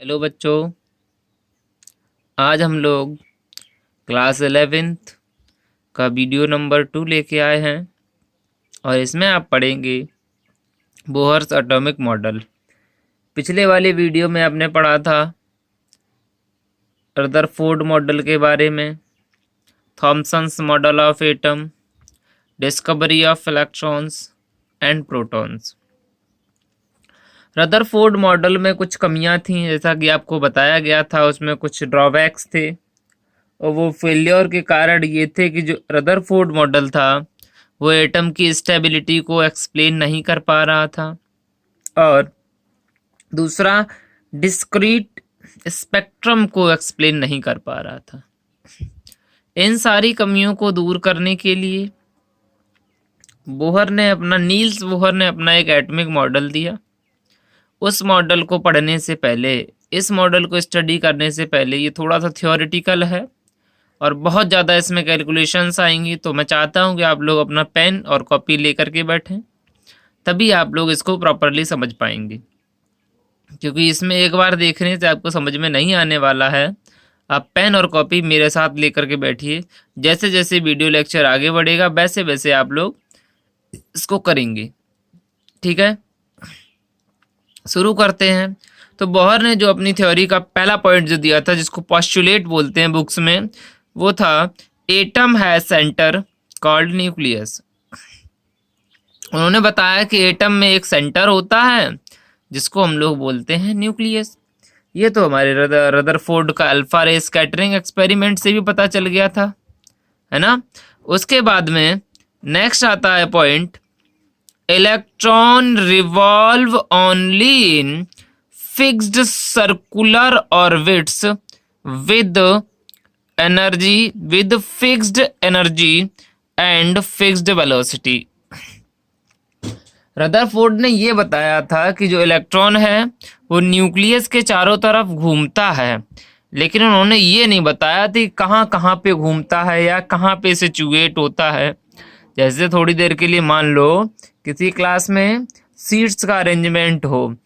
Hello बच्चों, आज हम लोग क्लास 11th का वीडियो नंबर 2 लेके आए हैं और इसमें आप पढ़ेंगे बोहर्स एटॉमिक मॉडल। पिछले वाले वीडियो में आपने पढ़ा था रदरफोर्ड मॉडल के बारे में, Thomson's model of atom, discovery of electrons and protons. Rutherford model में कुछ कमियां थीं, जैसा कि आपको बताया गया था। उसमें कुछ ड्रॉबैक्स थे और वो फेलियर के कारण ये थे कि जो रदरफोर्ड मॉडल था वो एटम की स्टेबिलिटी को एक्सप्लेन नहीं कर पा रहा था, और दूसरा डिस्क्रीट स्पेक्ट्रम को एक्सप्लेन नहीं कर पा रहा था। इन सारी कमियों को दूर करने के लिए नील्स बोहर ने अपना एक एटॉमिक मॉडल दिया। उस मॉडल को पढ़ने से पहले, इस मॉडल को स्टडी करने से पहले, ये थोड़ा सा थियोरेटिकल है और बहुत ज़्यादा इसमें कैलकुलेशंस आएंगी, तो मैं चाहता हूँ कि आप लोग अपना पेन और कॉपी लेकर के बैठें, तभी आप लोग इसको प्रॉपरली समझ पाएंगे। क्योंकि इसमें एक बार देखने से आपको समझ में नहीं आने वाला है। आप पेन और कॉपी मेरे साथ लेकर के बैठिए, जैसे जैसे वीडियो लेक्चर आगे बढ़ेगा वैसे वैसे आप लोग इसको करेंगे। ठीक है, शुरू करते हैं। तो बोहर ने जो अपनी थ्योरी का पहला पॉइंट जो दिया था, जिसको पोस्टुलेट बोलते हैं बुक्स में, वो था atom has centre called nucleus. उन्होंने बताया कि एटम में एक सेंटर होता है जिसको हम लोग बोलते हैं न्यूक्लियस। ये तो हमारे रदरफोर्ड का अल्फा रे स्कैटरिंग एक्सपेरिमेंट से भी पता चल गया था, है ना। उसके बाद में नेक्स्ट आता है point, electron revolve only in fixed circular orbits with fixed energy and fixed velocity. Rutherford ने ये बताया था कि जो इलेक्ट्रॉन है वो न्यूक्लियस के चारों तरफ घूमता है, लेकिन उन्होंने ये नहीं बताया कि कहाँ कहाँ पे घूमता है या कहाँ पे सिचुएट होता है। जैसे थोड़ी देर के लिए मान लो किसी क्लास में सीट्स का अरेंजमेंट हो,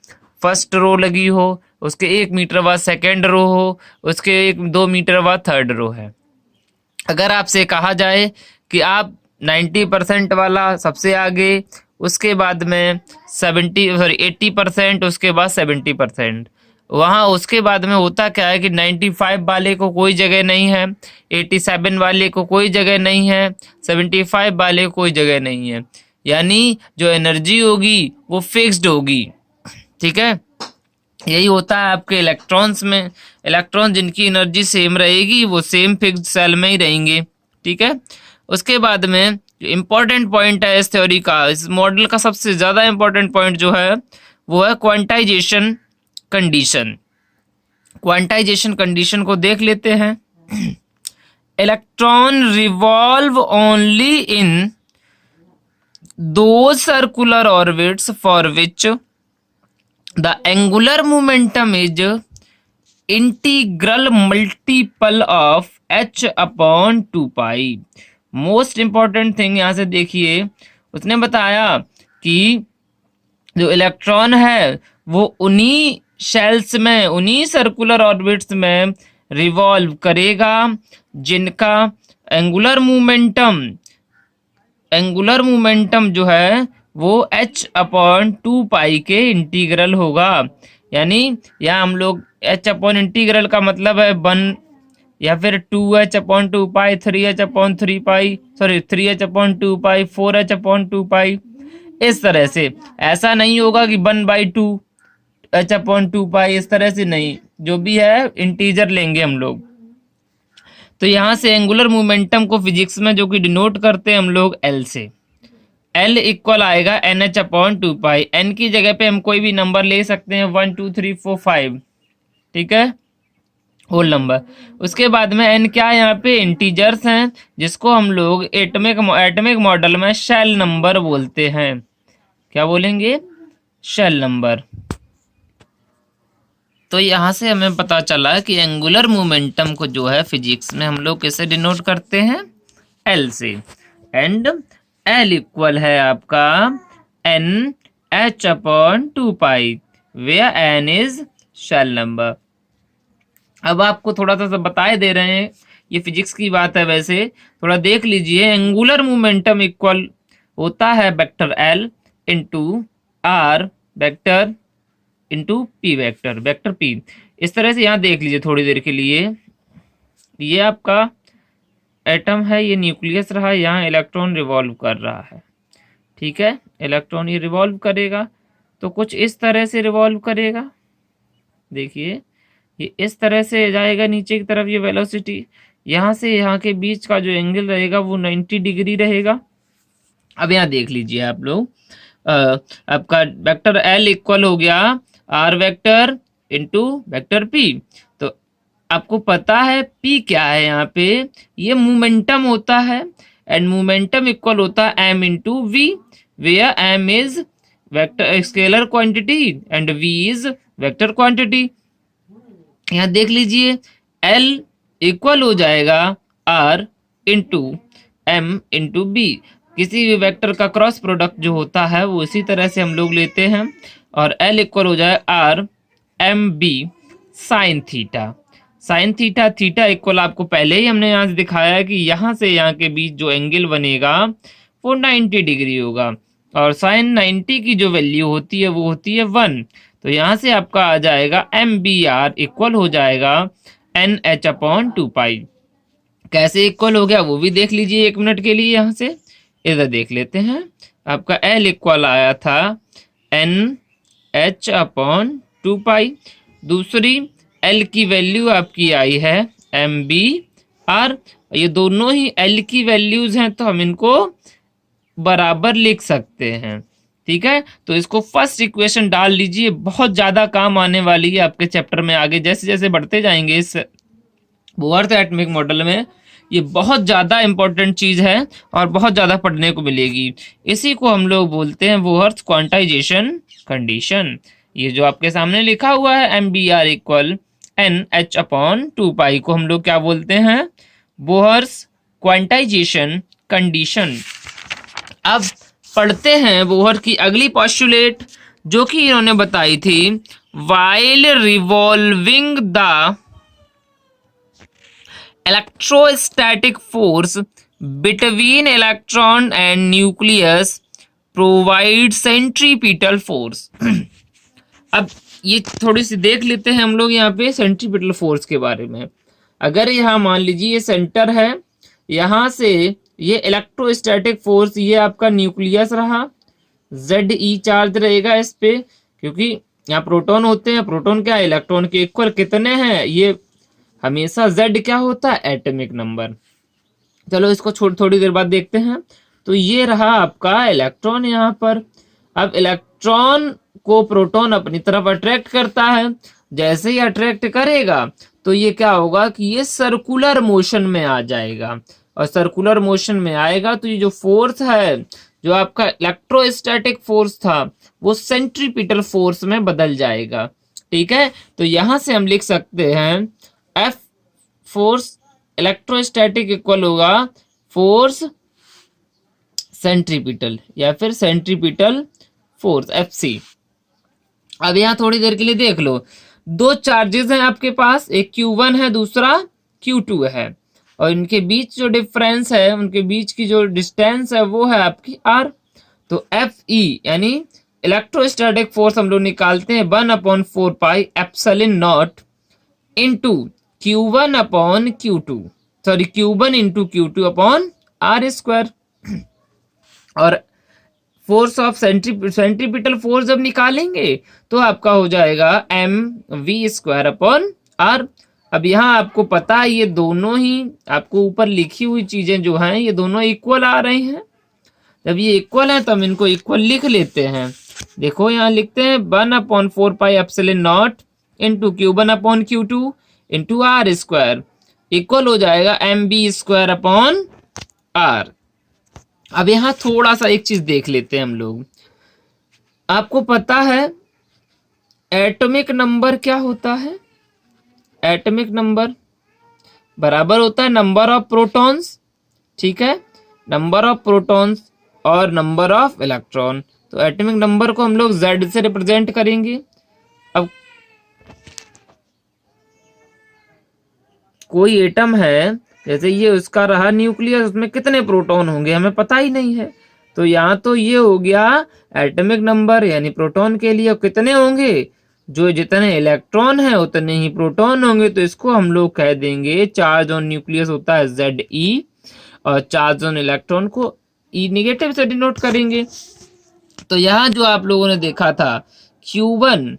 फर्स्ट रो लगी हो, उसके 1 मीटर बाद सेकेंड रो हो, उसके 2 मीटर बाद थर्ड रो है। अगर आपसे कहा जाए कि आप 90% वाला सबसे आगे, उसके बाद में 80%, उसके बाद 70%, वहाँ उसके बाद में होता क्या है कि 95 वाले को कोई जगह नहीं है, 87 वाले को कोई जगह नहीं है, 75 वाले को कोई जगह नहीं है। यानी जो एनर्जी होगी वो फिक्स्ड होगी। ठीक है, यही होता है आपके इलेक्ट्रॉन्स में। इलेक्ट्रॉन जिनकी एनर्जी सेम रहेगी वो सेम फिक्स्ड सेल में ही रहेंगे। ठीक है, उसके बाद में जो इम्पोर्टेंट पॉइंट है इस थ्योरी का, इस मॉडल का सबसे ज़्यादा इम्पोर्टेंट पॉइंट जो है वो है क्वांटाइजेशन कंडीशन। क्वांटाइजेशन कंडीशन को देख लेते हैं। Electron revolve only in those circular orbits for which the angular momentum is integral multiple of h upon 2 pi। Most important thing यहाँ से देखिए, उसने बताया कि जो इलेक्ट्रॉन है वो उन्हीं शेल्स में, उन्हीं सर्कुलर ऑर्बिट्स में रिवॉल्व करेगा जिनका एंगुलर मोमेंटम जो है वो h/2 के इंटीग्रल होगा। यानी यहाँ हम लोग h/ इंटीग्रल का मतलब है 1 या फिर 2h/2 पाई, 3h/3 पाई, सॉरी 3h/2 पाई, 4h/2 पाई, इस तरह से। ऐसा नहीं होगा कि 1/2 h/2 पाई, इस तरह से नहीं, जो भी है इंटीजर लेंगे हम लोग। तो यहाँ से एंगुलर मोमेंटम को फिजिक्स में जो कि डिनोट करते हैं हम लोग एल से, एल इक्वल आएगा NH/2 पाई। एन की जगह पे हम कोई भी नंबर ले सकते हैं, 1 2 3 4 5। ठीक है, होल नंबर। उसके बाद में एन क्या है, यहाँ पे इंटीजर्स हैं जिसको हम लोग एटॉमिक मॉडल में शेल नंबर बोलते हैं। क्या बोलेंगे? Shell number. तो यहाँ से हमें पता चला कि एंगुलर मोमेंटम को जो है फिजिक्स में हम लोग कैसे डिनोट करते हैं, एल से। एंड एल इक्वल है आपका NH/2 pi, where n is shell number. अब आपको थोड़ा सा बताए दे रहे हैं, ये फिजिक्स की बात है, वैसे थोड़ा देख लीजिए। एंगुलर मोमेंटम इक्वल होता है vector L into R vector into P vector, vector P. इस तरह से यहाँ देख लीजिए थोड़ी देर के लिए, ये आपका एटम है, ये न्यूक्लियस रहा, यहाँ इलेक्ट्रॉन रिवॉल्व कर रहा है, ठीक है। इलेक्ट्रॉन ये रिवॉल्व करेगा तो कुछ इस तरह से रिवॉल्व करेगा, देखिए ये इस तरह से जाएगा नीचे की तरफ, ये वेलोसिटी यहाँ से यहाँ के बीच का जो एंगल रहेगा वो 90 डिग्री रहेगा। अब यहाँ देख लीजिए आप लोग, आपका वेक्टर एल इक्वल हो गया R vector into vector P. तो आपको पता है पी क्या है, यहाँ पे ये मोमेंटम होता है, एंड मोमेंटम इक्वल होता है M into V, where M is vector scalar quantity and V is vector quantity. यहाँ देख लीजिए L इक्वल हो जाएगा R into M into B. किसी भी वेक्टर का क्रॉस प्रोडक्ट जो होता है वो इसी तरह से हम लोग लेते हैं, और L इक्वल हो जाए R M B sine theta. Sine theta, theta equal आपको पहले ही हमने यहाँ से दिखाया है कि यहाँ से यहाँ के बीच जो एंगल बनेगा वो 90 डिग्री होगा, और साइन 90 की जो वैल्यू होती है वो होती है 1। तो यहाँ से आपका आ जाएगा एम बी आर इक्वल हो जाएगा एन एच अपॉन 2 पाई। कैसे इक्वल हो गया वो भी देख लीजिए 1 मिनट के लिए, यहाँ से इधर देख लेते हैं। आपका एल इक्वल आया था एन एच अपॉन 2 पाई, दूसरी एल की वैल्यू आपकी आई है एम बी आर। ये दोनों ही एल की वैल्यूज हैं तो हम इनको बराबर लिख सकते हैं, ठीक है। तो इसको फर्स्ट इक्वेशन डाल लीजिए, बहुत ज्यादा काम आने वाली है आपके चैप्टर में आगे जैसे जैसे बढ़ते जाएंगे इस बोहर्थ एटॉमिक मॉडल में। ये बहुत ज्यादा इंपॉर्टेंट चीज है और बहुत ज्यादा पढ़ने को मिलेगी। इसी को हम लोग बोलते हैं बोहर्थ क्वांटाइजेशन कंडीशन। ये जो आपके सामने लिखा हुआ है M B R equal N H upon 2 pi को हम लोग क्या बोलते हैं, बोहर्थ क्वांटाइजेशन कंडीशन। अब पढ़ते हैं बोहर की अगली पॉस्टुलेट जो कि इन्होंने बताई थी, while revolving the electrostatic force between electron and nucleus provide centripetal force. अब ये थोड़ी सी देख लेते हैं हम लोग यहाँ पे सेंट्रीपिटल फोर्स के बारे में। अगर यहाँ मान लीजिए ये सेंटर है, यहाँ से ये इलेक्ट्रोस्टैटिक फोर्स, ये आपका न्यूक्लियस रहा, Ze चार्ज रहेगा इस पे, क्योंकि यहाँ प्रोटॉन होते हैं, प्रोटॉन क्या है, इलेक्ट्रॉन के इक्वल कितने हैं, ये हमेशा Z क्या होता है, एटॉमिक नंबर। चलो इसको थोड़ी देर बाद देखते हैं। तो ये रहा आपका इलेक्ट्रॉन यहाँ पर। अब इलेक्ट्रॉन को प्रोटॉन अपनी तरफ अट्रैक्ट करता है, जैसे ही अट्रैक्ट करेगा तो ये क्या होगा कि ये सर्कुलर मोशन में आ जाएगा, और सर्कुलर मोशन में आएगा तो ये जो फोर्स है, जो आपका इलेक्ट्रोस्टैटिक फोर्स था, वो सेंट्रीपिटल फोर्स में बदल जाएगा, ठीक है। तो यहां से हम लिख सकते हैं एफ फोर्स इलेक्ट्रोस्टैटिक इक्वल होगा फोर्स सेंट्रीपिटल, या फिर सेंट्रीपिटल फोर्स एफ सी। अब यहाँ थोड़ी देर के लिए देख लो, दो चार्जेस हैं आपके पास, एक Q1 है, दूसरा Q2 है, और इनके बीच जो डिफरेंस है, उनके बीच की जो डिस्टेंस है वो है आपकी R। तो Fe यानी इलेक्ट्रोस्टैटिक फोर्स हम लोग निकालते हैं 1/4 pi epsilon naught into Q1 upon Q2, sorry Q1 into Q2 upon R square. और फोर्स ऑफ सेंट्रीपिटल फोर्स जब निकालेंगे तो आपका हो जाएगा M V square upon R. अब यहाँ आपको पता है ये दोनों ही आपको ऊपर लिखी हुई चीजें जो हैं ये दोनों इक्वल आ रही हैं। जब ये इक्वल है तो हम इनको इक्वल लिख लेते हैं। देखो यहाँ लिखते हैं 1/4 pi epsilon naught into Q1 upon Q2 into R square equal हो जाएगा M B square upon R. अब यहाँ थोड़ा सा एक चीज देख लेते हैं हम लोग। आपको पता है एटॉमिक नंबर क्या होता है? एटॉमिक नंबर बराबर होता है नंबर ऑफ प्रोटॉन्स, ठीक है, नंबर ऑफ प्रोटॉन्स और नंबर ऑफ इलेक्ट्रॉन। तो एटॉमिक नंबर को हम लोग Z से रिप्रेजेंट करेंगे। अब कोई एटम है, जैसे ये उसका रहा न्यूक्लियस, उसमें कितने प्रोटॉन होंगे हमें पता ही नहीं है। तो यहाँ तो ये हो गया एटॉमिक नंबर यानी प्रोटॉन के लिए कितने होंगे, जो जितने इलेक्ट्रॉन है उतने ही प्रोटॉन होंगे। तो इसको हम लोग कह देंगे चार्ज ऑन न्यूक्लियस होता है Ze, और चार्ज ऑन इलेक्ट्रॉन को E नेगेटिव से डिनोट करेंगे। तो यहाँ जो आप लोगों ने देखा था Q1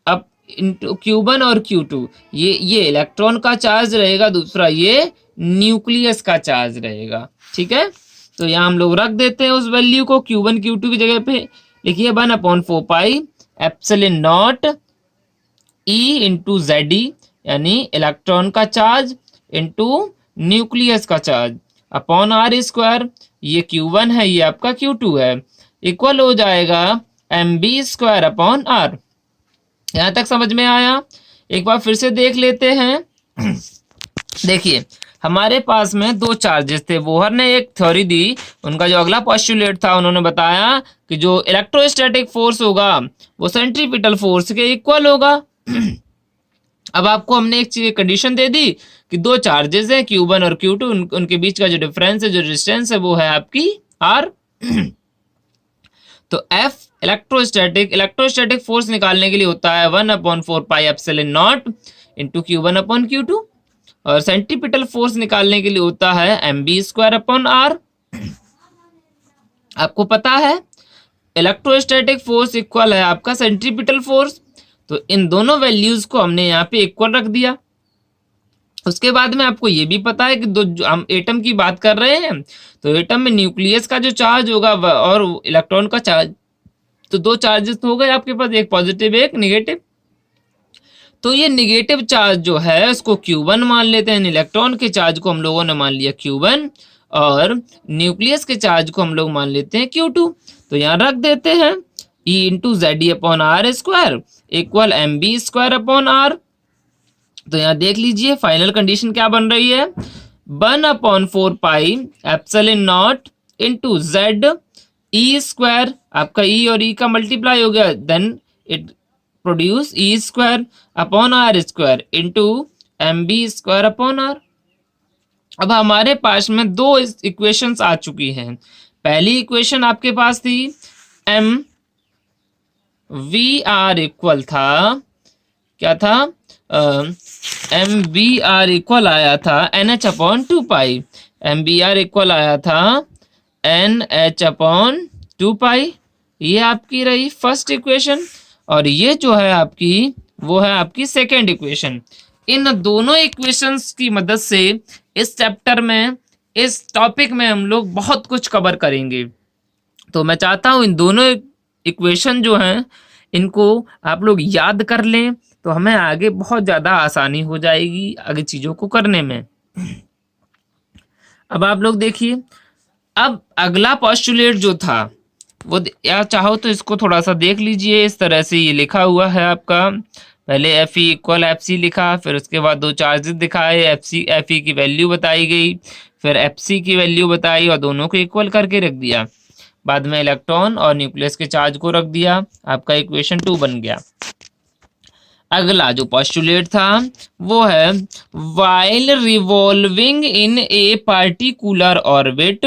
अब इंटू Q1 और Q2, ये इलेक्ट्रॉन का चार्ज रहेगा, दूसरा ये न्यूक्लियस का चार्ज रहेगा। ठीक है, तो यहाँ हम लोग रख देते हैं उस वैल्यू को, Q1 Q2 की जगह पे लिखिए 1/4 pi epsilon not E into ZE, यानी इलेक्ट्रॉन का चार्ज इंटू न्यूक्लियस का चार्ज अपॉन R²। ये Q1 है, ये आपका Q2 है, इक्वल हो जाएगा mv² अपॉन R। यहां तक समझ में आया? एक बार फिर से देख लेते हैं। देखिए हमारे पास में दो चार्जेस थे, बोहर ने एक थ्योरी दी, उनका जो अगला पोस्टुलेट था उन्होंने बताया कि जो इलेक्ट्रोस्टैटिक फोर्स होगा वो सेंट्रीपिटल फोर्स के इक्वल होगा। अब आपको हमने एक चीज कंडीशन दे दी कि दो चार्जेस हैं Q1 और Q2, उनके बीच का जो डिफरेंस है, जो डिस्टेंस है, वो है आपकी R। तो F इलेक्ट्रोस्टैटिक फोर्स निकालने के लिए होता है 1/4 pi epsilon naught into Q1 upon Q2, और सेंट्रीपिटल फोर्स निकालने के लिए होता है mv² अपॉन R। आपको पता है इलेक्ट्रोस्टैटिक फोर्स इक्वल है आपका सेंट्रीपिटल फोर्स, तो इन दोनों वैल्यूज को हमने यहाँ पे इक्वल रख दिया। उसके बाद में आपको ये भी पता है कि जो हम एटम की बात कर रहे हैं, तो एटम में न्यूक्लियस का जो चार्ज होगा और इलेक्ट्रॉन का चार्ज, तो दो चार्जेस हो गए आपके पास, एक पॉजिटिव एक निगेटिव। तो ये निगेटिव चार्ज जो है उसको Q1 मान लेते हैं, इलेक्ट्रॉन के चार्ज को हम लोगों ने मान लिया Q1, और न्यूक्लियस के चार्ज को हम लोग मान लेते हैं Q2। तो यहाँ रख देते हैं E into ZE upon R² equal mv² upon R। तो यहाँ देख लीजिए फाइनल कंडीशन क्या बन रही है, 1/4 pi epsilon naught into ZE², आपका E और E का मल्टीप्लाई हो गया, then it produce E² upon R² into mv² upon R। अब हमारे पास में दो इक्वेशंस आ चुकी हैं। पहली इक्वेशन आपके पास थी mvr इक्वल था, क्या था, mvr इक्वल आया था nh अपॉन 2 पाई, mvr इक्वल आया था nh अपॉन 2 पाई। ये आपकी रही फर्स्ट इक्वेशन, और ये जो है आपकी वो है आपकी सेकेंड इक्वेशन। इन दोनों इक्वेशंस की मदद से इस चैप्टर में, इस टॉपिक में हम लोग बहुत कुछ कवर करेंगे। तो मैं चाहता हूं इन दोनों इक्वेशन जो हैं इनको आप लोग याद कर लें, तो हमें आगे बहुत ज़्यादा आसानी हो जाएगी आगे चीज़ों को करने में। अब आप लोग देखिए, अब अगला पोस्टुलेट जो था वो, या चाहो तो इसको थोड़ा सा देख लीजिए, इस तरह से ये लिखा हुआ है आपका, पहले Fe इक्वल FC लिखा, फिर उसके बाद दो चार्जेस दिखाए, Fe की वैल्यू बताई गई, फिर FC की वैल्यू बताई और दोनों को इक्वल करके रख दिया, बाद में इलेक्ट्रॉन और न्यूक्लियस के चार्ज को रख दिया, आपका इक्वेशन 2 बन गया। अगला जो पोस्टुलेट था वो है while revolving in a particular orbit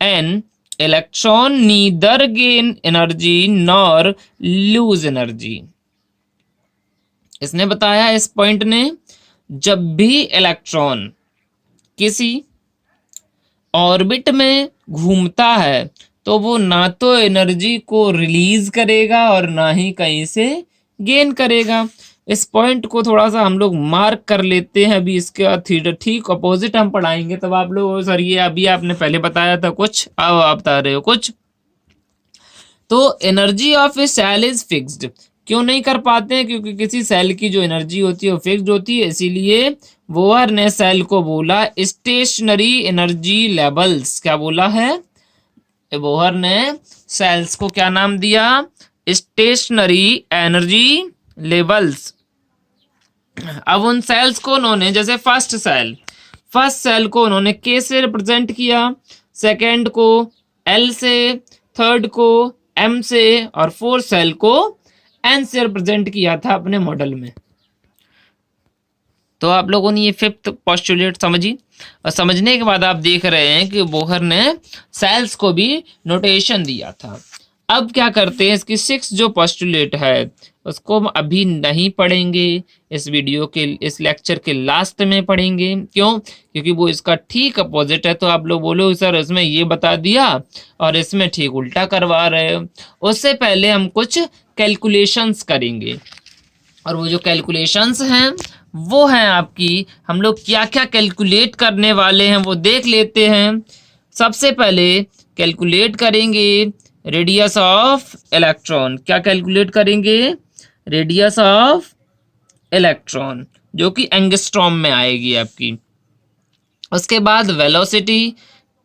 an electron neither gain energy nor lose energy. इसने बताया, इस पॉइंट ने, जब भी इलेक्ट्रॉन किसी ऑर्बिट में घूमता है तो वो ना तो एनर्जी को रिलीज करेगा और ना ही कहीं से गेन करेगा। इस पॉइंट को थोड़ा सा हम लोग मार्क कर लेते हैं। अभी इसके ठीक अपोजिट हम पढ़ाएंगे, तब आप लोग, सर ये अभी आपने पहले बताया था कुछ, अब आप बता रहे हो कुछ। तो energy of a shell is fixed, क्यों नहीं कर पाते हैं, क्योंकि किसी सेल की जो एनर्जी होती है वो फिक्स्ड होती है, इसीलिए बोहर ने सेल को बोला स्टेशनरी एनर्जी लेवल्स। क्या बोला है बोहर ने? सेल्स को क्या नाम दिया? Stationary energy levels. अब उन सेल्स को उन्होंने, जैसे फर्स्ट सेल को उन्होंने K से रिप्रेजेंट किया, सेकेंड को L से, थर्ड को M से, और फोर्थ सेल को N से रिप्रेजेंट किया था अपने मॉडल में। तो आप लोगों ने ये फिफ्थ पोस्टुलेट समझी, और समझने के बाद आप देख रहे हैं कि बोहर ने सेल्स को भी नोटेशन दिया था। अब क्या करते हैं, इसकी सिक्स जो पोस्टुलेट है उसको हम अभी नहीं पढ़ेंगे, इस वीडियो के इस लेक्चर के लास्ट में पढ़ेंगे। क्यों? क्योंकि वो इसका ठीक अपोजिट है। तो आप लोग बोलो सर इसमें ये बता दिया और इसमें ठीक उल्टा करवा रहे हो। उससे पहले हम कुछ कैलकुलेशंस करेंगे, और वो जो कैलकुलेशंस हैं वो हैं आपकी, हम लोग क्या क्या कैलकुलेट करने वाले हैं वो देख लेते हैं। सबसे पहले कैलकुलेट करेंगे रेडियस ऑफ इलेक्ट्रॉन। क्या कैलकुलेट करेंगे? रेडियस ऑफ इलेक्ट्रॉन, जो कि एंगस्ट्रॉम में आएगी आपकी। उसके बाद velocity,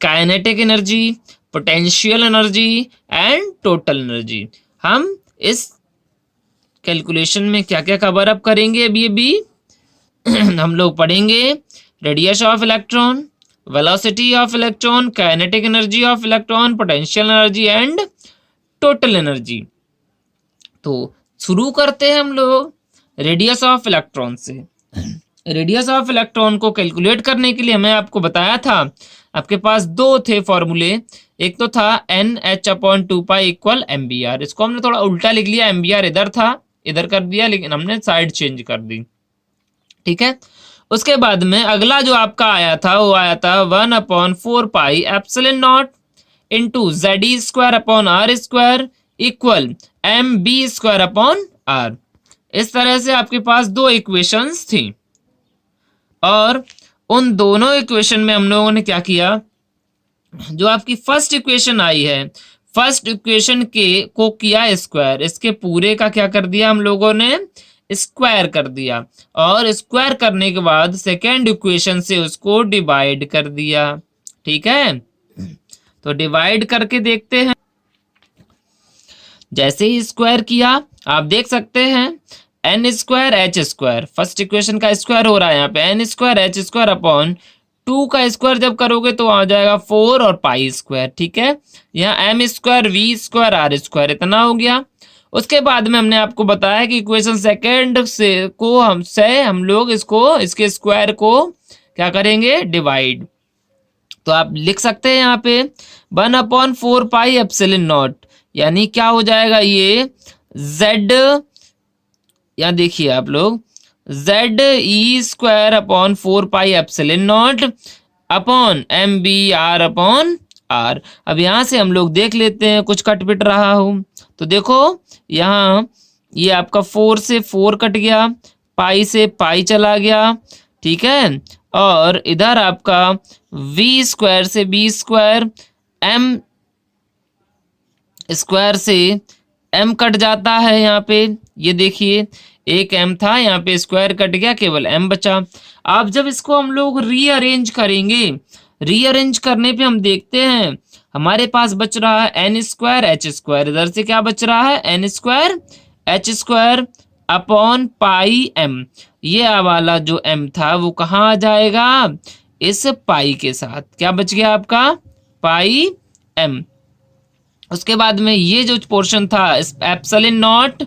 kinetic energy, potential energy and total energy. हम इस कैलकुलेशन में क्या क्या कवर अप करेंगे अभी हम लोग पढ़ेंगे radius of electron, velocity of electron, kinetic energy of electron, potential energy and total energy. तो शुरू करते हैं हम लोग रेडियस ऑफ इलेक्ट्रॉन से। रेडियस ऑफ इलेक्ट्रॉन को कैलकुलेट करने के लिए मैं आपको बताया था, आपके पास दो थे फॉर्मूले। एक तो था NH/2π इक्वल MBR। इसको हमने थोड़ा उल्टा लिख लिया, MBR इधर था, इधर कर दिया, लेकिन हमने साइड चेंज कर दी। ठीक है। उसके बाद में अगला जो आपका आया था वो आया था 1/4π epsilon naught into ZE² equal MB² इस तरह से आपके पास दो इक्वेशंस थी, और उन दोनों इक्वेशन में हम लोगों ने क्या किया, जो आपकी फर्स्ट इक्वेशन आई है, फर्स्ट इक्वेशन के को किया स्क्वायर, इसके पूरे का क्या कर दिया हम लोगों ने, स्क्वायर कर दिया, और स्क्वायर करने के बाद सेकेंड इक्वेशन से उसको डिवाइड कर दिया। ठीक है, तो डिवाइड करके देखते हैं। जैसे ही स्क्वायर किया आप देख सकते हैं n²h², फर्स्ट इक्वेशन का स्क्वायर हो रहा है यहाँ पे, n²h² अपॉन 2 का स्क्वायर जब करोगे तो आ जाएगा 4 और π²। ठीक है, यहाँ m² v²r², इतना हो गया। उसके बाद में हमने आपको बताया कि इक्वेशन सेकेंड से हम लोग इसके स्क्वायर को क्या करेंगे, डिवाइड। तो आप लिख सकते हैं यहाँ पे 1/4π एप्सिलॉन नॉट, यानी क्या हो जाएगा ये z, या देखिए आप लोग ZE²/4π epsilon naught upon MBR/r। अब यहाँ से हम लोग देख लेते हैं कुछ कट पिट रहा हूं, तो देखो यहाँ ये आपका 4 से 4 कट गया, पाई से पाई चला गया। ठीक है, और इधर आपका v² से b², m² से m कट जाता है यहाँ पे, ये देखिए एक m था, यहाँ पे स्क्वायर कट गया, केवल m बचा। अब जब इसको हम लोग रीअरेंज करेंगे, रीअरेंज करने पे हम देखते हैं हमारे पास बच रहा है n²h², इधर से क्या बच रहा है, n²h² अपॉन πm। ये वाला जो m था वो कहाँ आ जाएगा, इस पाई के साथ, क्या बच गया आपका, πm। उसके बाद में ये जो पोर्शन था epsilon naught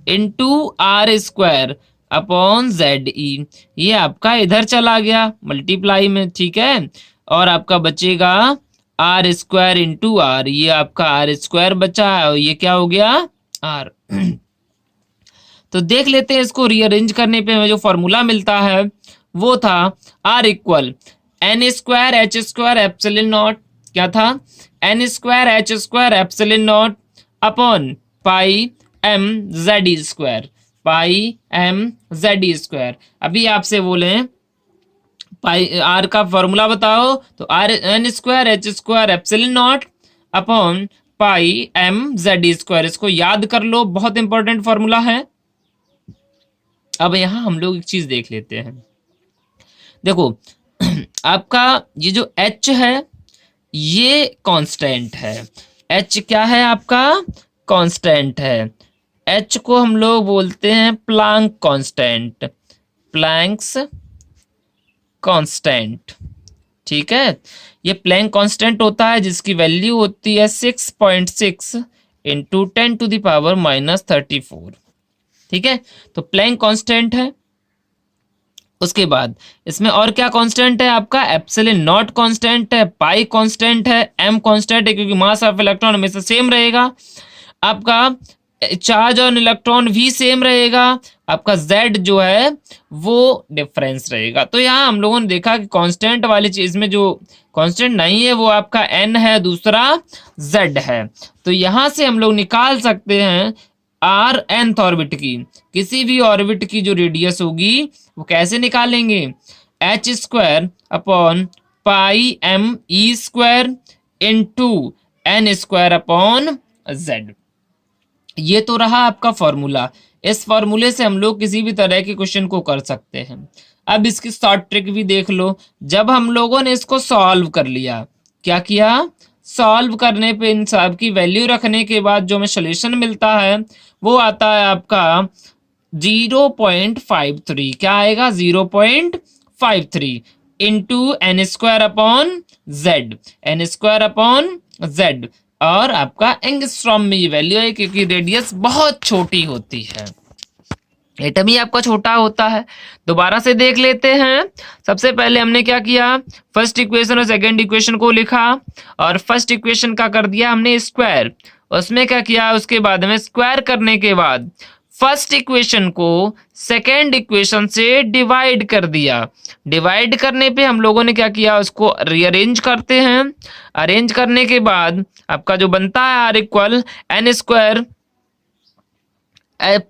into r² upon ZE, ये आपका इधर चला गया मल्टीप्लाई में। ठीक है, और आपका बचेगा r² इंटू r, ये आपका r² बचा है, और ये क्या हो गया, r। तो देख लेते हैं इसको रीअरेंज करने पे हमें जो फॉर्मूला मिलता है वो था r equal n²h² epsilon not, क्या था, n²h² epsilon naught upon πm ZE², πm ZE²। अभी आपसे बोले r का फॉर्मूला बताओ, तो n²h² epsilon naught upon πm ZE², इसको याद कर लो, बहुत इंपॉर्टेंट फॉर्मूला है। अब यहां हम लोग एक चीज देख लेते हैं, देखो आपका ये जो h है ये कांस्टेंट है, h क्या है आपका, कांस्टेंट है। h को हम लोग बोलते हैं प्लैंक कांस्टेंट, प्लैंक्स कांस्टेंट। ठीक है, ये प्लैंक कांस्टेंट होता है जिसकी वैल्यू होती है 6.6 इंटू 10⁻⁻34। ठीक है, तो प्लैंक कांस्टेंट है, उसके बाद इसमें और क्या कांस्टेंट है आपका, एप्सिलॉन नॉट कांस्टेंट है, पाई कांस्टेंट है, एम कांस्टेंट है क्योंकि मास ऑफ इलेक्ट्रॉन हमेशा सेम रहेगा, आपका चार्ज ऑन इलेक्ट्रॉन भी सेम रहेगा, आपका z जो है वो डिफरेंस रहेगा। तो यहाँ हम लोगों ने देखा कि कांस्टेंट वाली चीज में जो कांस्टेंट नहीं है वो आपका n है, दूसरा z है। तो यहाँ से हम लोग निकाल सकते हैं r nth ऑर्बिट की, किसी भी ऑर्बिट की जो रेडियस होगी वो कैसे निकालेंगे, h square upon pi m e square into n square upon z। ये तो रहा आपका फॉर्मूला। इस फॉर्मूले से हम लोग किसी भी तरह के क्वेश्चन को कर सकते हैं। अब इसकी शॉर्ट ट्रिक भी देख लो। जब हम लोगों ने इसको सॉल्व कर लिया, क्या किया, सॉल्व करने पे इन सब की वैल्यू रखने के बाद जो हमें सोल्यूशन मिलता है वो आता है आपका 0.53। क्या आएगा, 0.53 into N square upon Z, N square upon Z. और आपका एंगस्ट्रॉम में ये वैल्यू है क्योंकि रेडियस बहुत छोटी होती है, एटम ही आपका छोटा होता है। दोबारा से देख लेते हैं। सबसे पहले हमने क्या किया, फर्स्ट इक्वेशन और सेकंड इक्वेशन को लिखा और फर्स्ट इक्वेशन का कर दिया हमने स्क्वायर, उसमें क्या किया, उसके बाद में स्क्वायर करने के बाद फर्स्ट इक्वेशन को सेकंड इक्वेशन से डिवाइड कर दिया। डिवाइड करने पे हम लोगों ने क्या किया, उसको रीअरेंज करते हैं। अरेंज करने के बाद आपका जो बनता है R equal N square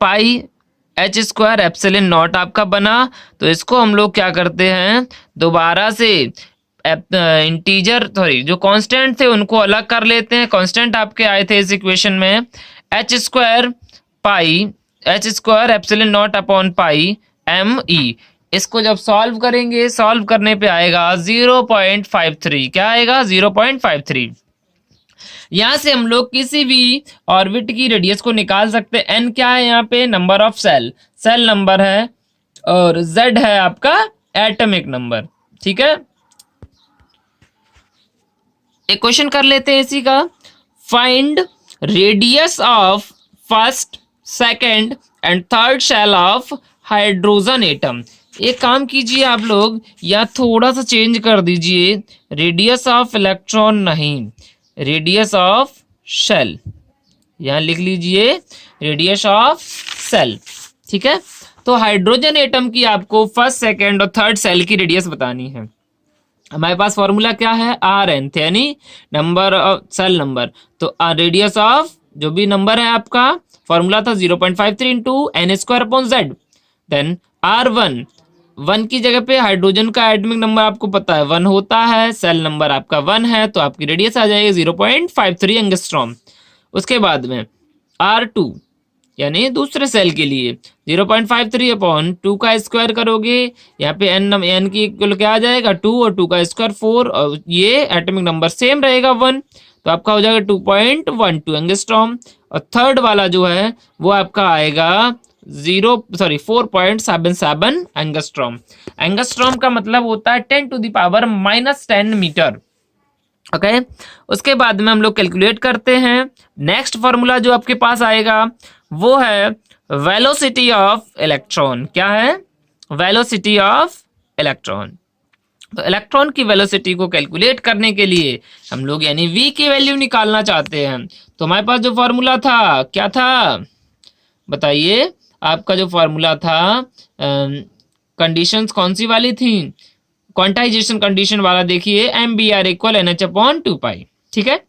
pi H square epsilon naught आपका बना। तो इसको हम लोग क्या करते हैं, दोबारा से इंटीजर जो कांस्टेंट थे उनको अलग कर लेते हैं। कांस्टेंट आपके आए थे इस इक्वेशन में H square pi H square epsilon naught upon pi M E. इसको जब सॉल्व करेंगे, सॉल्व करने पे आएगा 0.53। क्या आएगा, 0.53। यहां से हम लोग किसी भी ऑर्बिट की रेडियस को निकाल सकते हैं। एन क्या है यहाँ पे, number of shell, shell number है, और जेड है आपका एटॉमिक नंबर। ठीक है, एक क्वेश्चन कर लेते हैं इसी का। Find radius of first second and third shell of hydrogen atom. एक काम कीजिए आप लोग, या थोड़ा सा चेंज कर दीजिए, रेडियस ऑफ इलेक्ट्रॉन नहीं, रेडियस ऑफ शेल, यहां लिख लीजिए रेडियस ऑफ सेल। ठीक है, तो हाइड्रोजन एटम की आपको फर्स्ट सेकंड और थर्ड सेल की रेडियस बतानी है। हमारे पास फॉर्मूला क्या है, आर एन, यानी नंबर ऑफ सेल नंबर। तो रेडियस ऑफ जो भी नंबर है आपका, फॉर्मूला था 0.53 into N square upon Z. Then R one, one की जगह पे हाइड्रोजन का एटॉमिक नंबर आपको पता है 1 होता है, सेल नंबर आपका 1 है, तो आपकी रेडियस आ जाएगी 0.53 एंगस्ट्रॉम। उसके बाद में R2 यानी दूसरे सेल के लिए 0.53 अपॉन 2 का स्क्वायर करोगे, यहाँ पे एन की इक्वल क्या आ जाएगा 2 और 2 का स्क्वायर 4, और ये एटॉमिक नंबर सेम रहेगा 1, तो आपका हो जाएगा 2.12 एंगस्ट्रॉम। और थर्ड वाला जो है वो आपका आएगा 4.77 एंगस्ट्रॉम। एंगस्ट्रॉम का मतलब होता है 10⁻⁻10 मीटर। ओके, उसके बाद में हम लोग कैलकुलेट करते हैं। नेक्स्ट फॉर्मूला जो आपके पास आएगा वो है वेलोसिटी ऑफ इलेक्ट्रॉन। क्या है, वेलोसिटी ऑफ इलेक्ट्रॉन। तो इलेक्ट्रॉन की वेलोसिटी को कैलकुलेट करने के लिए हम लोग यानी v की वैल्यू निकालना चाहते हैं। तो हमारे पास जो फॉर्मूला था क्या था, बताइए, आपका जो फॉर्मूला था कंडीशंस कौन सी वाली थी, क्वांटाइजेशन कंडीशन वाला। देखिए MBR इक्वल NH अपॉन 2π। ठीक है,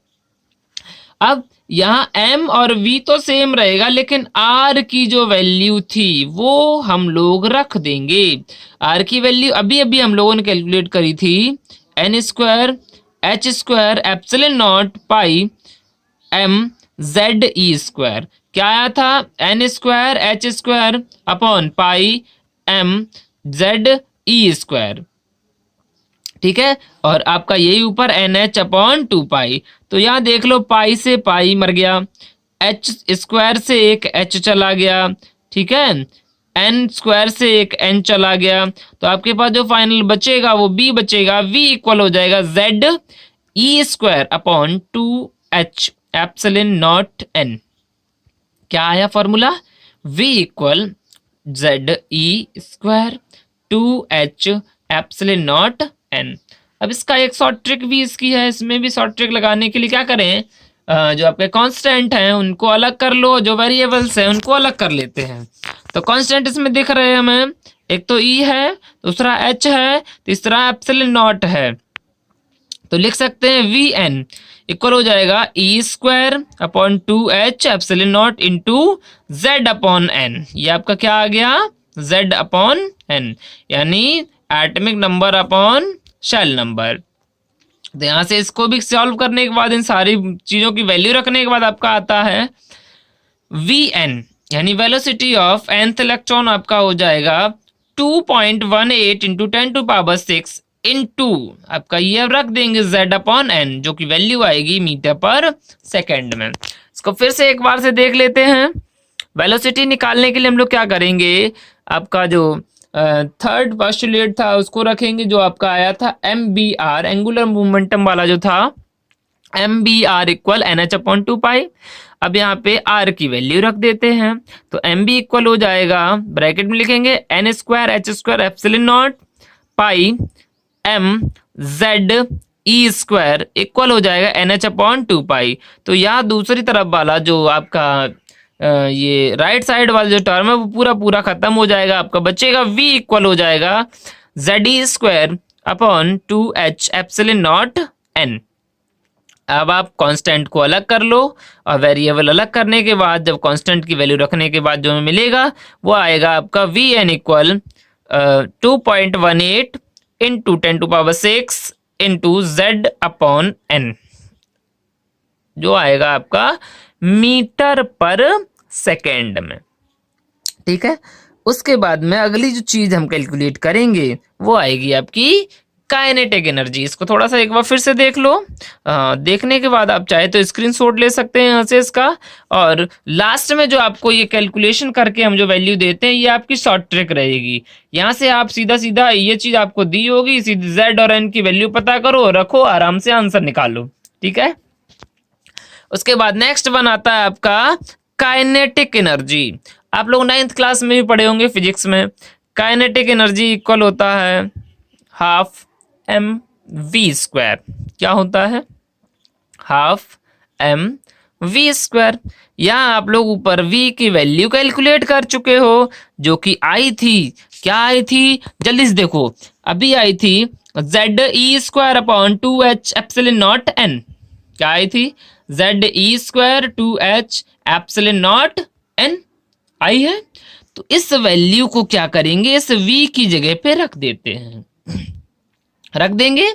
अब यहाँ m और v तो सेम रहेगा, लेकिन r की जो वैल्यू थी वो हम लोग रख देंगे। r की वैल्यू अभी अभी हम लोगों ने कैलकुलेट करी थी, n square h square epsilon not pi m z e square. क्या आया था, n square h square upon pi m z e square. ठीक है, और आपका यही ऊपर NH अपॉन 2π। तो यहाँ देख लो, पाई से पाई मर गया, h स्क्वायर से एक h चला गया, ठीक है, n स्क्वायर से एक n चला गया, तो आपके पास जो फाइनल बचेगा वो b बचेगा। v इक्वल हो जाएगा z e square upon 2h epsilon naught n। क्या आया formula, v equal z e square 2h epsilon naught n। अब इसका एक शॉर्ट ट्रिक भी इसकी है, इसमें भी शॉर्ट ट्रिक लगाने के लिए क्या करें, जो आपके कांस्टेंट हैं उनको अलग कर लो, जो वेरिएबल्स हैं उनको अलग कर लेते हैं। तो कांस्टेंट इसमें दिख रहे हैं हमें, एक तो e है, दूसरा h है, तीसरा एप्सिलॉन नॉट है। तो लिख सकते हैं वी एन इक्वल हो जाएगा e square upon 2h epsilon naught into Z upon n. ये आपका क्या आ गया, z अपॉन एन, यानी atomic number upon shell number. तो यहाँ से इसको भी सॉल्व करने के बाद, इन सारी चीज़ों की वैल्यू रखने के बाद आपका आता है वी एन, यानी वेलोसिटी ऑफ nth इलेक्ट्रॉन आपका हो जाएगा 2.18 इंटू 10⁶ इंटू आपका ये रख देंगे z अपॉन n, जो कि वैल्यू आएगी मीटर पर सेकेंड में। इसको फिर से एक बार से देख लेते हैं। वेलोसिटी निकालने के लिए हम लोग क्या करेंगे, आपका जो थर्ड पोस्टुलेट था उसको रखेंगे, जो आपका आया था mBr, एंगुलर मोमेंटम वाला जो था, mBr इक्वल NH अपॉन 2 पाई। अब यहाँ पे r की वैल्यू रख देते हैं, तो mb इक्वल हो जाएगा, ब्रैकेट में लिखेंगे n square h square epsilon not pi m z E square equal हो जाएगा NH अपॉन 2 पाई। तो यहाँ दूसरी तरफ वाला जो आपका ये राइट साइड वाला जो टर्म है वो पूरा पूरा खत्म हो जाएगा, आपका बचेगा v इक्वल हो जाएगा ZE square upon 2h epsilon naught n। अब आप कांस्टेंट को अलग कर लो, और वेरिएबल अलग करने के बाद जब कांस्टेंट की वैल्यू रखने के बाद जो मिलेगा वो आएगा आपका V N equal 2.18 into 10⁶ into Z upon N, जो आएगा आपका मीटर पर सेकेंड में। ठीक है, उसके बाद में अगली जो चीज हम कैलकुलेट करेंगे वो आएगी आपकी काइनेटिक एनर्जी। इसको थोड़ा सा एक बार फिर से देख लो, देखने के बाद आप चाहे तो स्क्रीनशॉट ले सकते हैं यहाँ से इसका, और लास्ट में जो आपको ये कैलकुलेशन करके हम जो वैल्यू देते हैं ये आपकी शॉर्ट ट्रिक रहेगी। यहाँ से आप सीधा सीधा ये चीज आपको दी होगी, सीधे जेड और एन की वैल्यू पता करो, रखो, आराम से आंसर निकालो। ठीक है, उसके बाद नेक्स्ट वन आता है आपका काइनेटिक एनर्जी। आप लोग 9th क्लास में भी पढ़े होंगे फिजिक्स में। काइनेटिक एनर्जी इक्वल होता है हाफ एम वी स्क्वायर। क्या होता है, हाफ एम वी स्क्वायर। यहाँ आप लोग ऊपर v की वैल्यू कैलकुलेट कर चुके हो, जो कि आई थी, क्या आई थी जल्दी से देखो, अभी आई थी ZE square upon 2h epsilon naught n। क्या आई थी, ZE square 2h epsilon naught n आई है। तो इस वैल्यू को क्या करेंगे, इस v की जगह पे रख देते हैं, रख देंगे।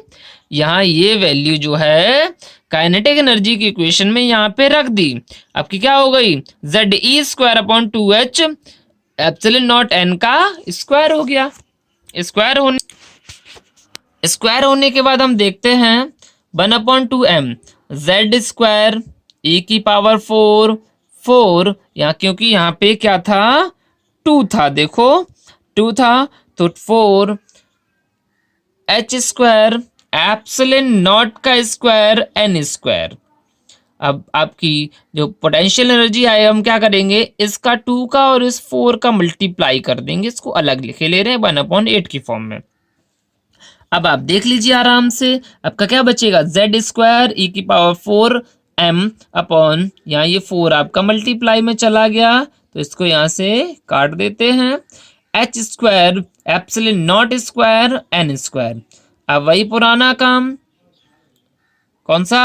यहाँ ये वैल्यू जो है काइनेटिक एनर्जी की इक्वेशन में यहाँ पे रख दी, आपकी क्या हो गई, ZE square upon 2h epsilon naught n का स्क्वायर हो गया। स्क्वायर होने के बाद हम देखते हैं 1/2m z स्क्वायर e की पावर 4 यहाँ, क्योंकि यहाँ पे क्या था 2 था, देखो 2 था, तो 4 h स्क्वायर एप्सिलॉन नॉट का स्क्वायर n स्क्वायर। अब आपकी जो पोटेंशियल एनर्जी आए, हम क्या करेंगे, इसका 2 का और इस 4 का मल्टीप्लाई कर देंगे, इसको अलग लिखे ले रहे हैं 1/8 की फॉर्म में। अब आप देख लीजिए आराम से, आपका क्या बचेगा, z स्क्वायर e की पावर 4m अपॉन, यहाँ ये 4 आपका मल्टीप्लाई में चला गया, तो इसको यहाँ से काट देते हैं, h square epsilon not square n square. अब वही पुराना काम, कौन सा,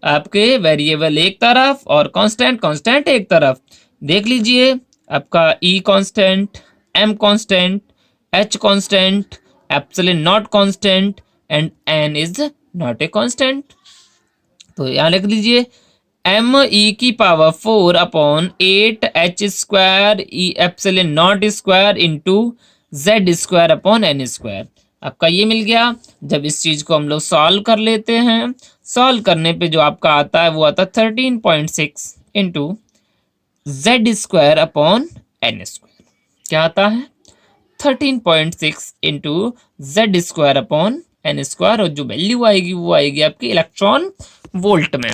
आपके वेरिएबल एक तरफ और कांस्टेंट एक तरफ। देख लीजिए, आपका e constant, m constant, h constant, epsilon not constant and n is not a constant. तो यहाँ लिख लीजिए m e की power 4 upon 8 h square e epsilon not square into z square upon n square. आपका ये मिल गया। जब इस चीज को हम लोग सॉल्व कर लेते हैं, सॉल्व करने पे जो आपका आता है वो आता है 13.6 into z square upon n square. क्या आता है, 13.6 into z square upon n square, और जो वैल्यू आएगी वो आएगी आपकी इलेक्ट्रॉन वोल्ट में।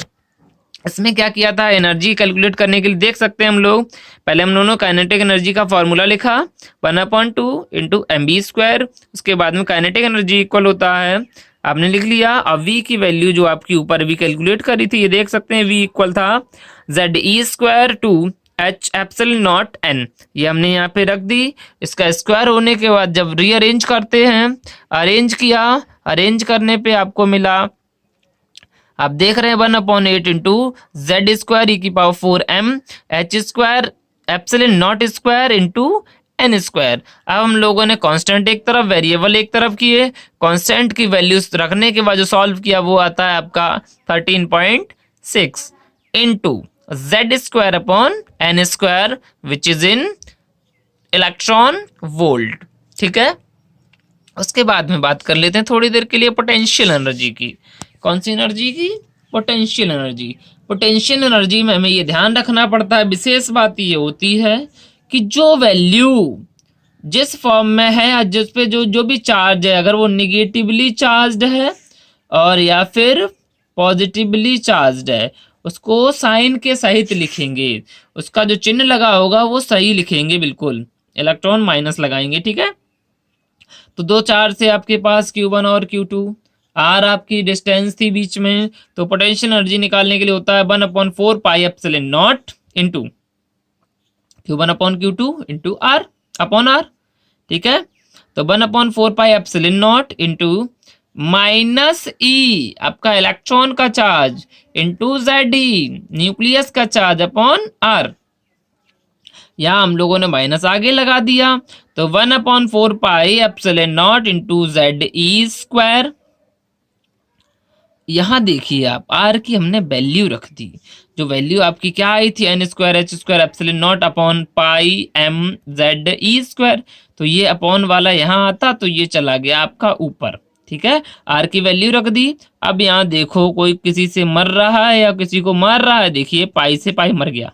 इसमें क्या किया था, एनर्जी कैलकुलेट करने के लिए देख सकते हैं हम लोग, पहले हम दोनों काइनेटिक एनर्जी का फॉर्मूला लिखा 1/2 × mv²। उसके बाद में काइनेटिक एनर्जी इक्वल होता है, आपने लिख लिया। अब वी की वैल्यू जो आपकी ऊपर वी कैलकुलेट करी थी, ये देख सकते हैं वी इक्वल था ZE² two H epsilon naught n, ये हमने यहाँ पे रख दी। इसका स्क्वायर होने के बाद जब रीअरेंज करते हैं, अरेंज किया, अरेंज करने पे आपको मिला, आप देख रहे हैं 1/8 into Z²e⁴m H² epsilon not square into n²। अब हम लोगों ने कांस्टेंट एक तरफ, वेरिएबल एक तरफ किए, कांस्टेंट की वैल्यूज रखने के बाद जो सॉल्व किया वो आता है आपका 13.6 into Z²/n² which is in electron volt. ठीक है, उसके बाद में बात कर लेते हैं थोड़ी देर के लिए पोटेंशियल एनर्जी की। कौन सी एनर्जी की, पोटेंशियल एनर्जी। पोटेंशियल एनर्जी में हमें ये ध्यान रखना पड़ता है, विशेष बात ये होती है कि जो वैल्यू जिस फॉर्म में है या जिस पे जो भी चार्ज है, अगर वो निगेटिवली चार्ज्ड है और या फिर पॉजिटिवली चार्ज्ड है, उसको साइन के सहित लिखेंगे, उसका जो चिन्ह लगा होगा वो सही लिखेंगे, बिल्कुल इलेक्ट्रॉन माइनस लगाएंगे। ठीक है, तो दो चार्ज से आपके पास Q1 और Q2, आर आपकी डिस्टेंस थी बीच में, तो पोटेंशियल एनर्जी निकालने के लिए होता है 1/4 pi epsilon naught into Q1/Q2 into r upon r. ठीक है, तो 1/4 pi epsilon naught into minus e आपका इलेक्ट्रॉन का चार्ज इंटू ZE न्यूक्लियस का चार्ज अपॉन आर। यहाँ हम लोगों ने माइनस आगे लगा दिया, तो 1/4 pi epsilon naught into ZE²। यहाँ देखिए आप आर की हमने वैल्यू रख दी, जो वैल्यू आपकी क्या आई थी n²h² एप्सिलॉन नॉट अपॉन पाई mZE², तो ये अपॉन वाला यहाँ आता तो ये चला गया आपका ऊपर। ठीक है, आर की वैल्यू रख दी। अब यहाँ देखो कोई किसी से मर रहा है या किसी को मार रहा है, देखिए पाई से पाई मर गया।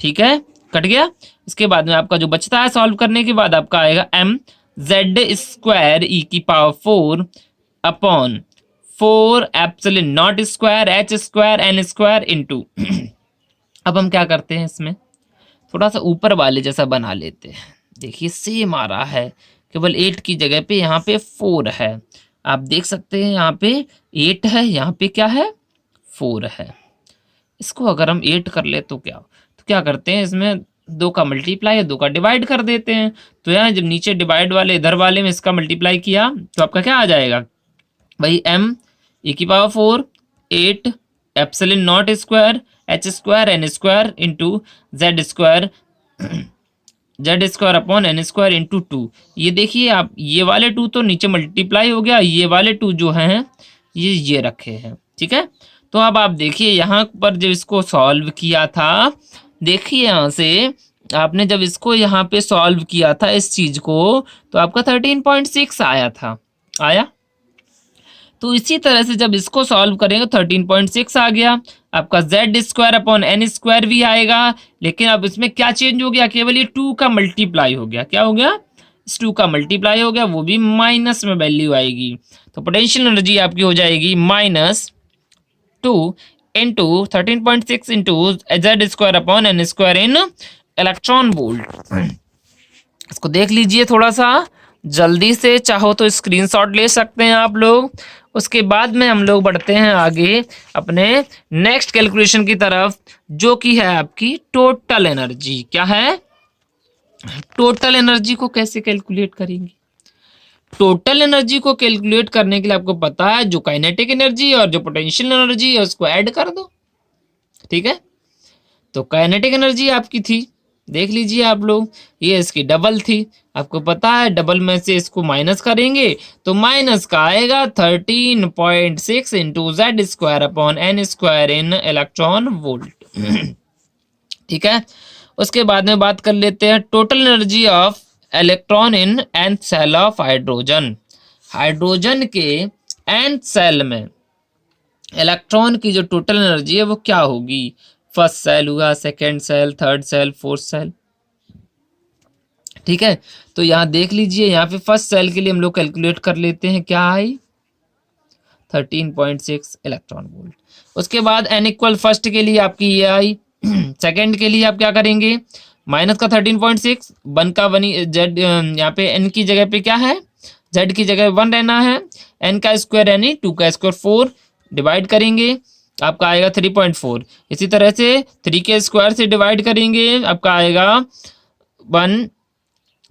ठीक है, कट गया। इसके बाद में आपका जो बचता है सॉल्व करने के बाद आपका आएगा mZ² upon 4 epsilon not square H² n² into अब हम क्या करते हैं, इसमें थोड़ा सा ऊपर वाले जैसा बना लेते हैं। देखिए सेम आ रहा है, केवल 8 की जगह पे यहाँ पे 4 है। आप देख सकते हैं यहाँ पे 8 है, यहाँ पे क्या है 4 है। इसको अगर हम 8 कर ले तो क्या करते हैं, इसमें 2 का मल्टीप्लाई है, 2 का डिवाइड कर देते हैं। तो यहाँ जब नीचे डिवाइड वाले इधर वाले में इसका मल्टीप्लाई किया तो आपका क्या आ जाएगा भाई, m⁴ 8 epsilon not square H² n² into Z² upon n² into 2। ये देखिए आप, ये वाले 2 तो नीचे मल्टीप्लाई हो गया, ये वाले 2 जो हैं ये रखे हैं। ठीक है, तो अब आप देखिए यहाँ पर जब इसको सॉल्व किया था, देखिए यहाँ से आपने जब इसको यहाँ पे सॉल्व किया था इस चीज को, तो आपका 13.6 आया था, आया। तो इसी तरह से जब इसको सॉल्व करेंगे 13.6 आ गया, आपका Z² अपॉन n² भी आएगा। लेकिन अब इसमें क्या चेंज हो गया, केवल ये 2 का मल्टीप्लाई हो गया। क्या हो गया, इस 2 का मल्टीप्लाई हो गया, वो भी माइनस में वैल्यू आएगी। तो पोटेंशियल एनर्जी आपकी हो जाएगी -2 into 13.6 into Z² upon n² in electron volt. इसको देख लीजिए थोड़ा सा जल्दी से, चाहो तो स्क्रीनशॉट ले सकते हैं आप लोग। उसके बाद में हम लोग बढ़ते हैं आगे अपने नेक्स्ट कैलकुलेशन की तरफ, जो कि है आपकी टोटल एनर्जी। क्या है, टोटल एनर्जी को कैसे कैलकुलेट करेंगे। टोटल एनर्जी को कैलकुलेट करने के लिए आपको पता है जो काइनेटिक एनर्जी और जो पोटेंशियल एनर्जी है उसको ऐड कर दो। ठीक है, तो काइनेटिक एनर्जी आपकी थी, देख लीजिए आप लोग, ये इसकी डबल थी। आपको पता है डबल में से इसको माइनस करेंगे तो माइनस का आएगा 13.6 into Z² upon n² in electron volt. ठीक है, उसके बाद में बात कर लेते हैं total energy of electron in nth shell of hydrogen. Hydrogen के nth सेल में इलेक्ट्रॉन की जो टोटल एनर्जी है वो क्या होगी, फर्स्ट सेल हुआ, second shell, third shell, fourth shell. ठीक है, तो यहाँ देख लीजिए, यहाँ पे फर्स्ट सेल के लिए हम लोग कैलकुलेट कर लेते हैं, क्या आई 13.6 इलेक्ट्रॉन वोल्ट। उसके बाद n इक्वल फर्स्ट के लिए आपकी ये आई, सेकेंड के लिए आप क्या करेंगे, माइनस का 13.6, वन का वन, जेड यहाँ पे n की जगह पे क्या है, z की जगह 1 रहना है, n का स्क्वायर यानी 2 का स्क्वायर 4, डिवाइड करेंगे आपका आएगा 3.4। इसी तरह से 3 के स्क्वायर से डिवाइड करेंगे आपका आएगा 1,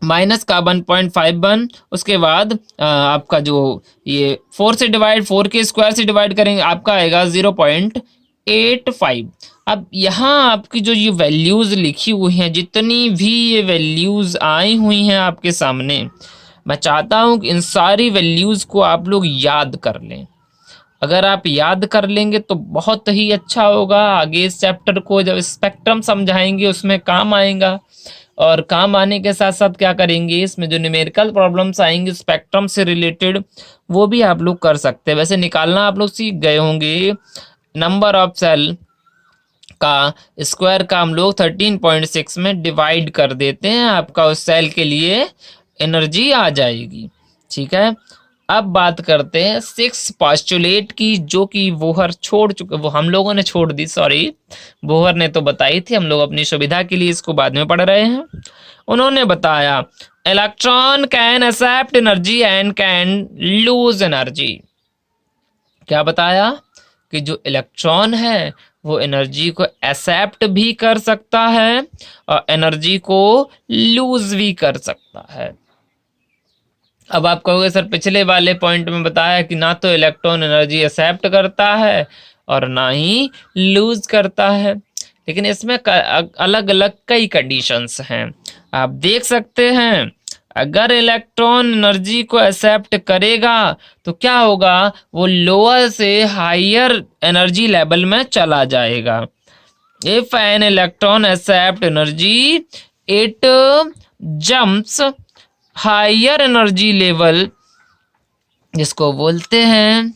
माइनस का 1.51। उसके बाद आपका जो ये 4 से डिवाइड, 4 के स्क्वायर से डिवाइड करेंगे आपका आएगा 0.85। अब यहाँ आपकी जो ये वैल्यूज़ लिखी हुई हैं, जितनी भी ये वैल्यूज़ आई हुई हैं आपके सामने, मैं चाहता हूँ कि इन सारी वैल्यूज़ को आप लोग याद कर लें। अगर आप याद कर लेंगे तो बहुत ही अच्छा होगा, आगे इस चैप्टर को जब स्पेक्ट्रम समझाएंगे उसमें काम आएगा। और काम आने के साथ साथ क्या करेंगे, इसमें जो न्यूमेरिकल प्रॉब्लम्स आएंगे स्पेक्ट्रम से रिलेटेड वो भी आप लोग कर सकते हैं। वैसे निकालना आप लोग सीख गए होंगे, नंबर ऑफ सेल का स्क्वायर का हम लोग 13.6 में डिवाइड कर देते हैं, आपका उस सेल के लिए एनर्जी आ जाएगी। ठीक है, अब बात करते हैं 6 पोस्टुलेट की, जो कि बोहर छोड़ चुके, वो हम लोगों ने छोड़ दी, सॉरी बोहर ने तो बताई थी, हम लोग अपनी सुविधा के लिए इसको बाद में पढ़ रहे हैं। उन्होंने बताया electron can accept energy and can lose energy. क्या बताया कि जो इलेक्ट्रॉन है वो एनर्जी को एक्सेप्ट भी कर सकता है और एनर्जी को लूज भी कर सकता है। अब आप कहोगे सर पिछले वाले पॉइंट में बताया कि ना तो इलेक्ट्रॉन एनर्जी एक्सेप्ट करता है और ना ही लूज करता है, लेकिन इसमें अलग अलग कई कंडीशंस हैं। आप देख सकते हैं अगर इलेक्ट्रॉन एनर्जी को एक्सेप्ट करेगा तो क्या होगा, वो लोअर से हायर एनर्जी लेवल में चला जाएगा। If an electron accept energy it jumps higher energy level, जिसको बोलते हैं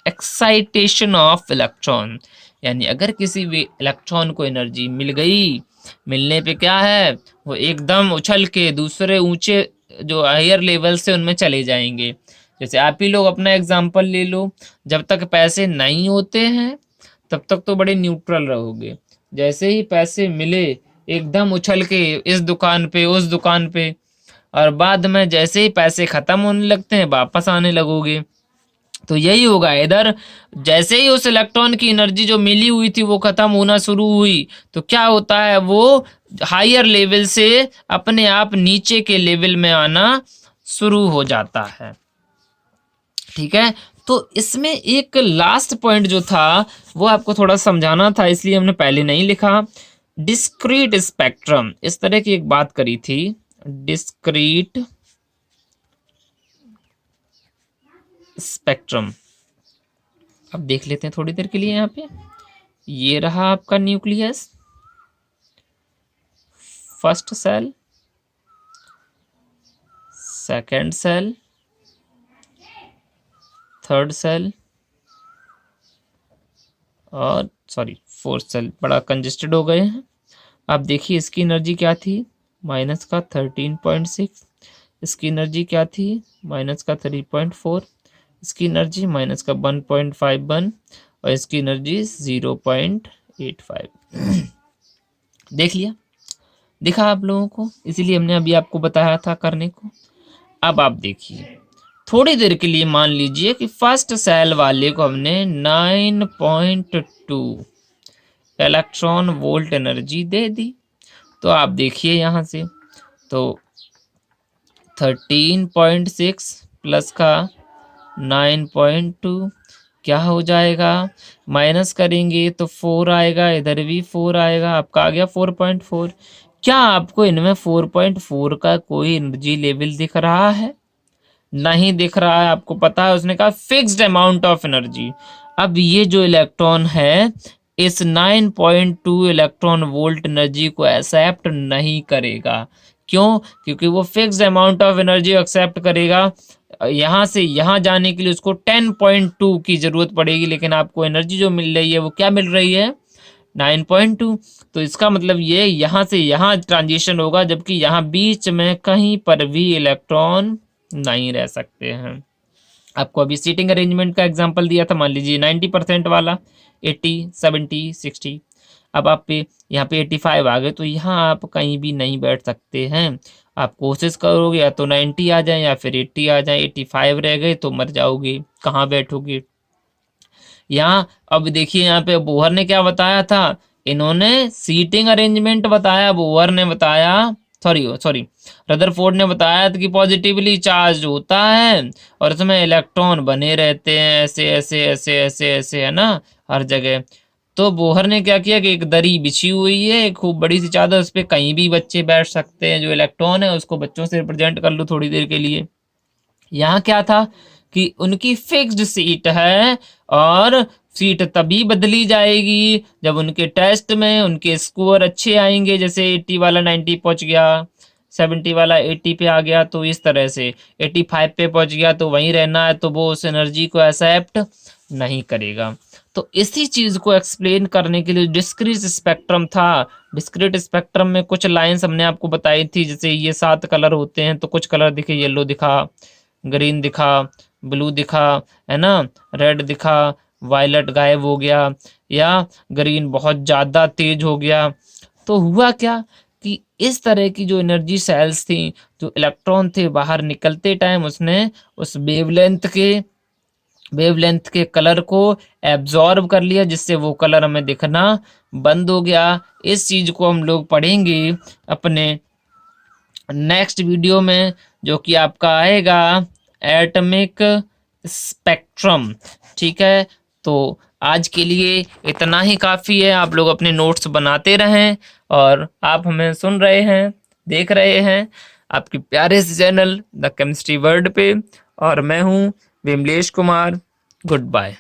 एक्साइटेशन ऑफ इलेक्ट्रॉन। यानी अगर किसी भी इलेक्ट्रॉन को एनर्जी मिल गई, मिलने पे क्या है, वो एकदम उछल के दूसरे ऊंचे जो हायर लेवल से उनमें चले जाएंगे। जैसे आप ही लोग अपना एग्जांपल ले लो, जब तक पैसे नहीं होते हैं तब तक तो बड़े न्यूट्रल रहोगे, जैसे ही पैसे मिले एकदम उछल के इस दुकान पे उस दुकान पे, और बाद में जैसे ही पैसे खत्म होने लगते हैं वापस आने लगोगे। तो यही होगा, इधर जैसे ही उस इलेक्ट्रॉन की एनर्जी जो मिली हुई थी वो खत्म होना शुरू हुई तो क्या होता है, वो हायर लेवल से अपने आप नीचे के लेवल में आना शुरू हो जाता है। ठीक है, तो इसमें एक लास्ट पॉइंट जो था वो आपको थोड़ा समझाना था, इसलिए हमने पहले नहीं लिखा। डिस्क्रीट स्पेक्ट्रम, इस तरह की एक बात करी थी, डिस्क्रीट स्पेक्ट्रम। अब देख लेते हैं थोड़ी देर के लिए। यहाँ पे ये रहा आपका nucleus, first shell, second shell, third shell और सॉरी फोर्थ सेल, बड़ा कंजेस्टेड हो गए हैं। आप देखिए इसकी एनर्जी क्या थी, माइनस का 13.6, इसकी एनर्जी क्या थी, माइनस का 3.4, इसकी एनर्जी माइनस का 1.51 और इसकी एनर्जी 0.85। देख लिया, दिखा आप लोगों को, इसीलिए हमने अभी आपको बताया था करने को। अब आप देखिए थोड़ी देर के लिए मान लीजिए कि फर्स्ट सेल वाले को हमने 9.2 इलेक्ट्रॉन वोल्ट एनर्जी दे दी। तो आप देखिए यहाँ से तो 13.6 प्लस का 9.2 क्या हो जाएगा, माइनस करेंगे तो 4 आएगा, इधर भी 4 आएगा, आपका आ गया 4.4। क्या आपको इनमें 4.4 का कोई एनर्जी लेवल दिख रहा है? नहीं दिख रहा है। आपको पता है उसने कहा फिक्स्ड अमाउंट ऑफ एनर्जी। अब ये जो इलेक्ट्रॉन है इस 9.2 इलेक्ट्रॉन वोल्ट एनर्जी को एक्सेप्ट नहीं करेगा। क्यों? क्योंकि वो fixed amount of energy accept करेगा। यहाँ से यहाँ जाने के लिए उसको 10.2 की जरूरत पड़ेगी, लेकिन आपको एनर्जी जो मिल रही है वो क्या मिल रही है, 9.2। तो इसका मतलब ये यहाँ से यहाँ ट्रांजिशन होगा, जबकि यहाँ बीच में कहीं पर भी इलेक्ट्रॉन नहीं रह सकते हैं। आपको अभी सीटिंग अरेंजमेंट का एग्जांपल दिया था, मान लीजिए 90% वाला, 80, 70, 60। अब आप पे यहाँ पे 85 आ गए, तो यहाँ आप कहीं भी नहीं बैठ सकते हैं। आप कोशिश करोगे या तो 90 आ जाए या फिर 80 आ जाए, 85 रह गए तो मर जाओगे, कहाँ बैठोगे। यहाँ अब देखिए, यहाँ पे बोहर ने क्या बताया था, इन्होंने सीटिंग अरेंजमेंट बताया, बोहर ने बताया, सॉरी सॉरी, रदरफोर्ड ने बताया था कि पॉजिटिवली चार्ज होता है और उसमें इलेक्ट्रॉन बने रहते हैं ऐसे ऐसे ऐसे ऐसे ऐसे, है ना, हर जगह। तो बोहर ने क्या किया कि एक दरी बिछी हुई है, एक खूब बड़ी सी चादर, उस पर कहीं भी बच्चे बैठ सकते हैं, जो इलेक्ट्रॉन है उसको बच्चों से रिप्रेजेंट कर लो थोड़ी देर के लिए। यहाँ क्या था कि उनकी फिक्स्ड सीट है, और सीट तभी बदली जाएगी जब उनके टेस्ट में उनके स्कोर अच्छे आएंगे, जैसे 80 वाला 90 पहुंच गया, 70 वाला 80 पे आ गया, तो इस तरह से 85 पे पहुंच गया तो वहीं रहना है, तो वो उस एनर्जी को एक्सेप्ट नहीं करेगा। तो इसी चीज को एक्सप्लेन करने के लिए डिस्क्रीट स्पेक्ट्रम था। डिस्क्रीट स्पेक्ट्रम में कुछ लाइंस हमने आपको बताई थी, जैसे ये 7 कलर होते हैं, तो कुछ कलर दिखे, येलो दिखा, ग्रीन दिखा, ब्लू दिखा, है ना, रेड दिखा, वायलट गायब हो गया, या ग्रीन बहुत ज्यादा तेज हो गया। तो हुआ क्या कि इस तरह की जो एनर्जी सेल्स थी, जो इलेक्ट्रॉन थे, बाहर निकलते टाइम उसने उस वेवलेंथ के कलर को एब्जॉर्ब कर लिया, जिससे वो कलर हमें दिखना बंद हो गया। इस चीज को हम लोग पढ़ेंगे अपने नेक्स्ट वीडियो में, जो कि आपका आएगा एटॉमिक स्पेक्ट्रम। ठीक है, तो आज के लिए इतना ही काफ़ी है। आप लोग अपने नोट्स बनाते रहें, और आप हमें सुन रहे हैं, देख रहे हैं आपके प्यारे से चैनल द केमिस्ट्री वर्ल्ड पे, और मैं हूँ विमलेश कुमार। Good bye.